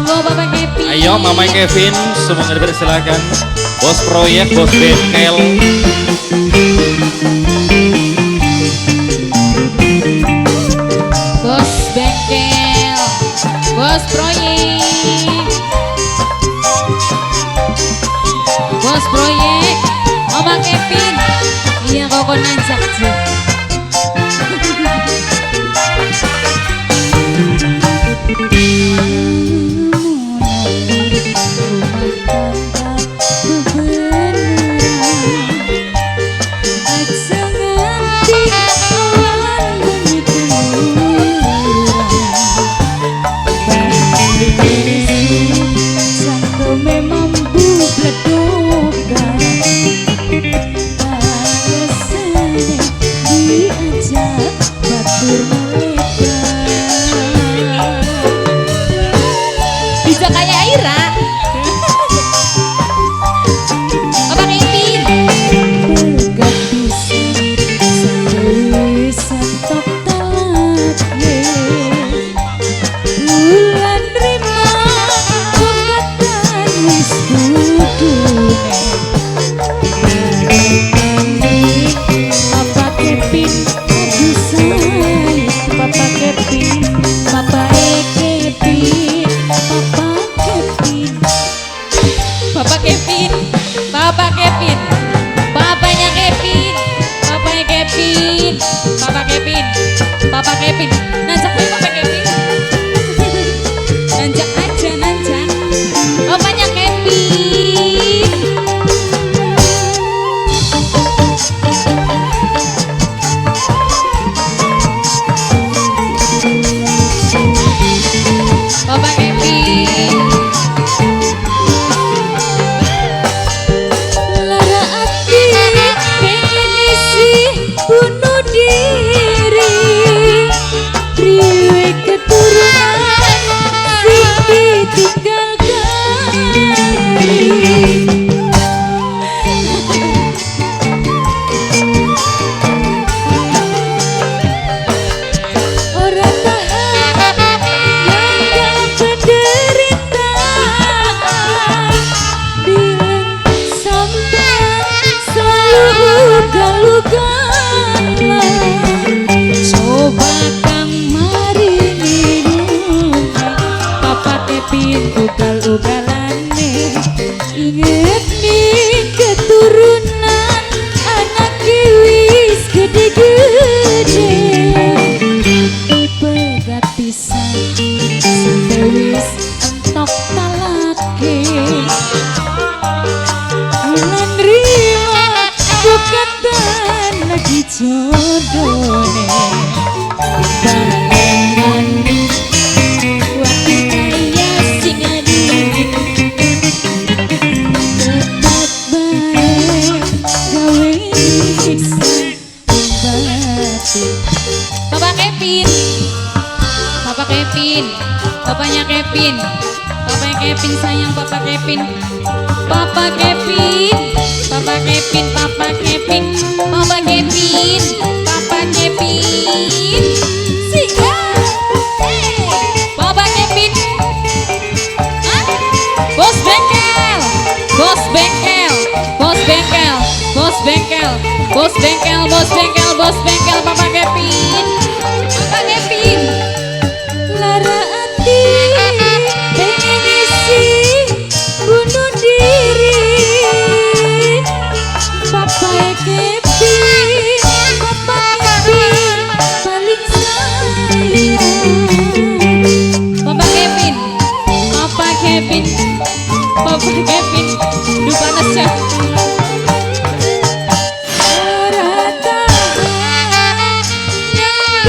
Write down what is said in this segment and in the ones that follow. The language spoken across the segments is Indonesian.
Monggo Bapak Kevin. Ayo Mama Kevin, semuanya dipersilakan. Bos proyek, bos bengkel. Bos bengkel, bos proyek, bos proyek, Mama Kevin. Iya kok nanjak sih. Bisa kayak Aira. Apa Kevin? Gak bisa sampai santok talaknya. Bulan rima kukatan wis dudune. Papa Kevin, aduh say. Papa Kevin, Papa Kevin, Papa Kevin, Papa Kevin, Papa Kevin, Papanya Kevin, Papanya Kevin, Papa Kevin, Papa Kevin, nanjak nih Papa Kevin, nanjak aja nanjak, Papanya Kevin. Papa Kevin. Lara hati pengen isi bunuh diri. Priwe keturunan sing ditinggalkan. Ora tahan yang penderitaan. Bilang sampai selalu ugal-ugalan. Coba kang mari minum Papa Kevin ugal-ugalane. Inget nih keturunan anak wis gede-gede. Pegat pisan sampai wis entok talake. Bulan rima kukatan lagi jodohne. Barengan waktu kaya sing adik. Tetap baik gawe nyiksa batin. Papa Kevin, Papa Kevin, Papanya Kevin, Papanya Kevin sayang Papa Kevin, Papa Kevin, Papa Kevin, Papa Kevin, Papa Kevin, Papa Kevin, siap, Papa Kevin, hah? Bos bengkel, bos bengkel, bos bengkel, bos bengkel, bos bengkel, bos bengkel, bos bengkel, Papa Kevin, Papa Kevin. Lara hati pengen isi bunuh diri. Papa Kevin, Papa Kevin paling sayang. Papa Kevin, Papa Kevin, Papa Kevin, duh panas ya. Ora tahan yang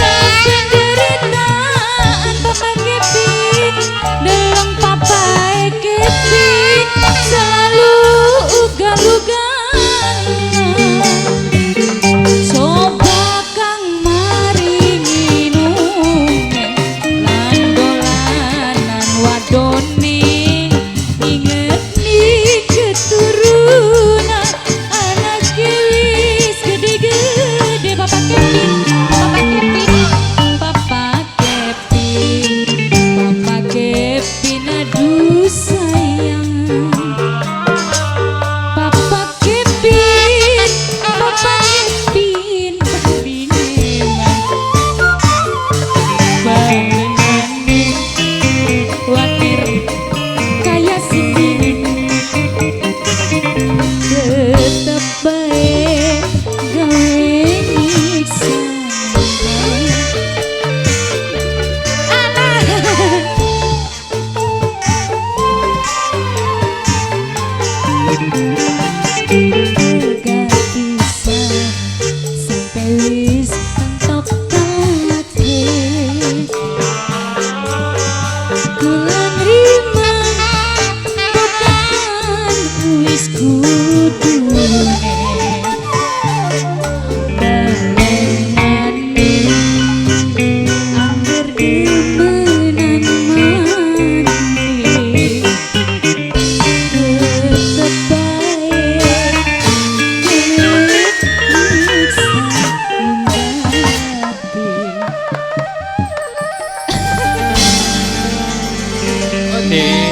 Oke.